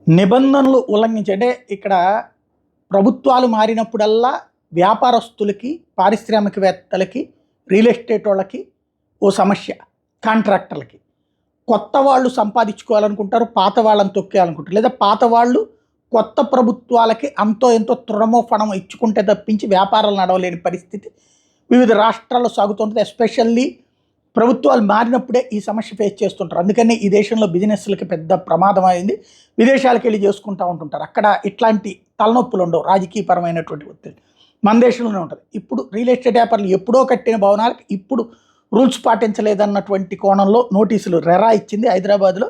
నిబంధనలు ఉల్లంఘించి అంటే ఇక్కడ ప్రభుత్వాలు మారినప్పుడల్లా వ్యాపారస్తులకి, పారిశ్రామికవేత్తలకి, రియల్ ఎస్టేట్ వాళ్ళకి ఓ సమస్య. కాంట్రాక్టర్లకి. కొత్త వాళ్ళు సంపాదించుకోవాలనుకుంటారు, పాత వాళ్ళని తొక్కేయాలనుకుంటారు. లేదా పాత వాళ్ళు కొత్త ప్రభుత్వాలకి అంతో ఎంతో తృణమో ఫణమో ఇచ్చుకుంటే తప్పించి వ్యాపారాలు నడవలేని పరిస్థితి వివిధ రాష్ట్రాల్లో సాగుతుంటుంది. ఎస్పెషల్లీ ప్రభుత్వాలు మారినప్పుడే ఈ సమస్య ఫేస్ చేస్తుంటారు. అందుకని ఈ దేశంలో బిజినెస్లకి పెద్ద ప్రమాదం అయింది. విదేశాలకు వెళ్ళి చేసుకుంటూ ఉంటుంటారు. అక్కడ ఇట్లాంటి తలనొప్పులు ఉండవు, రాజకీయపరమైనటువంటి ఒత్తిడి. మన దేశంలోనే ఉంటుంది. ఇప్పుడు రియల్ ఎస్టేట్ వ్యాపారులు ఎప్పుడో కట్టిన భవనాలకు ఇప్పుడు రూల్స్ పాటించలేదన్నటువంటి కోణంలో నోటీసులు రెరా ఇచ్చింది. హైదరాబాద్లో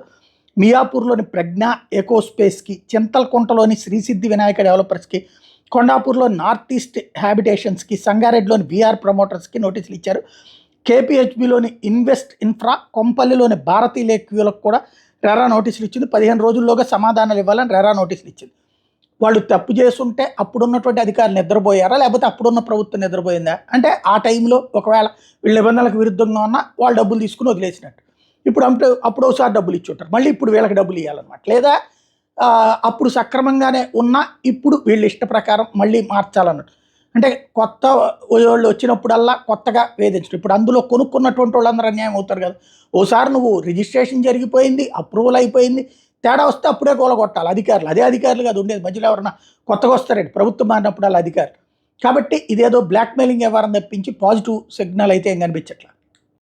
మియాపూర్లోని ప్రజ్ఞా ఎకో స్పేస్కి, చింతలకుంటలోని శ్రీసిద్ధి వినాయక డెవలపర్స్కి, కొండాపూర్లో నార్త్ ఈస్ట్ హ్యాబిటేషన్స్కి, సంగారెడ్డిలోని బీఆర్ ప్రమోటర్స్కి నోటీసులు ఇచ్చారు. కేపీహెచ్బిలోని ఇన్వెస్ట్ ఇన్ఫ్రా, కొంపల్లిలోని భారతీ లేక్ వ్యూలకు కూడా రెరా నోటీసులు ఇచ్చింది. 15 రోజుల్లోగా సమాధానాలు ఇవ్వాలని రెరా నోటీసులు ఇచ్చింది. వాళ్ళు తప్పు చేస్తుంటే అప్పుడున్నటువంటి అధికారులు నిద్రపోయారా, లేకపోతే అప్పుడున్న ప్రభుత్వం నిద్రపోయిందా అంటే ఆ టైంలో ఒకవేళ వీళ్ళ నిబంధనలకు విరుద్ధంగా ఉన్నా వాళ్ళు డబ్బులు తీసుకుని వదిలేసినట్టు. అప్పుడు ఒకసారి డబ్బులు ఇచ్చి ఉంటారు, మళ్ళీ ఇప్పుడు వీళ్ళకి డబ్బులు ఇవ్వాలన్నమాట. లేదా అప్పుడు సక్రమంగానే ఉన్నా ఇప్పుడు వీళ్ళ ఇష్ట ప్రకారం మళ్ళీ మార్చాలన్నట్టు. అంటే కొత్త వాళ్ళు వచ్చినప్పుడల్లా కొత్తగా వేధించడం. ఇప్పుడు అందులో కొనుక్కున్నటువంటి వాళ్ళందరూ అన్యాయం అవుతారు కదా. ఓసారి నువ్వు రిజిస్ట్రేషన్ జరిగిపోయింది, అప్రూవల్ అయిపోయింది, తేడా వస్తే అప్పుడే కూలగొట్టాలి అధికారులు. అదే అధికారులు కాదు ఉండేది, మధ్యలో ఎవరన్నా కొత్తగా వస్తారండి ప్రభుత్వం మారినప్పుడు అలా అధికారులు. కాబట్టి ఇదేదో బ్లాక్మెయిలింగ్ వ్యవహారం తప్పించి పాజిటివ్ సిగ్నల్ అయితే ఏం కనిపించట్లా.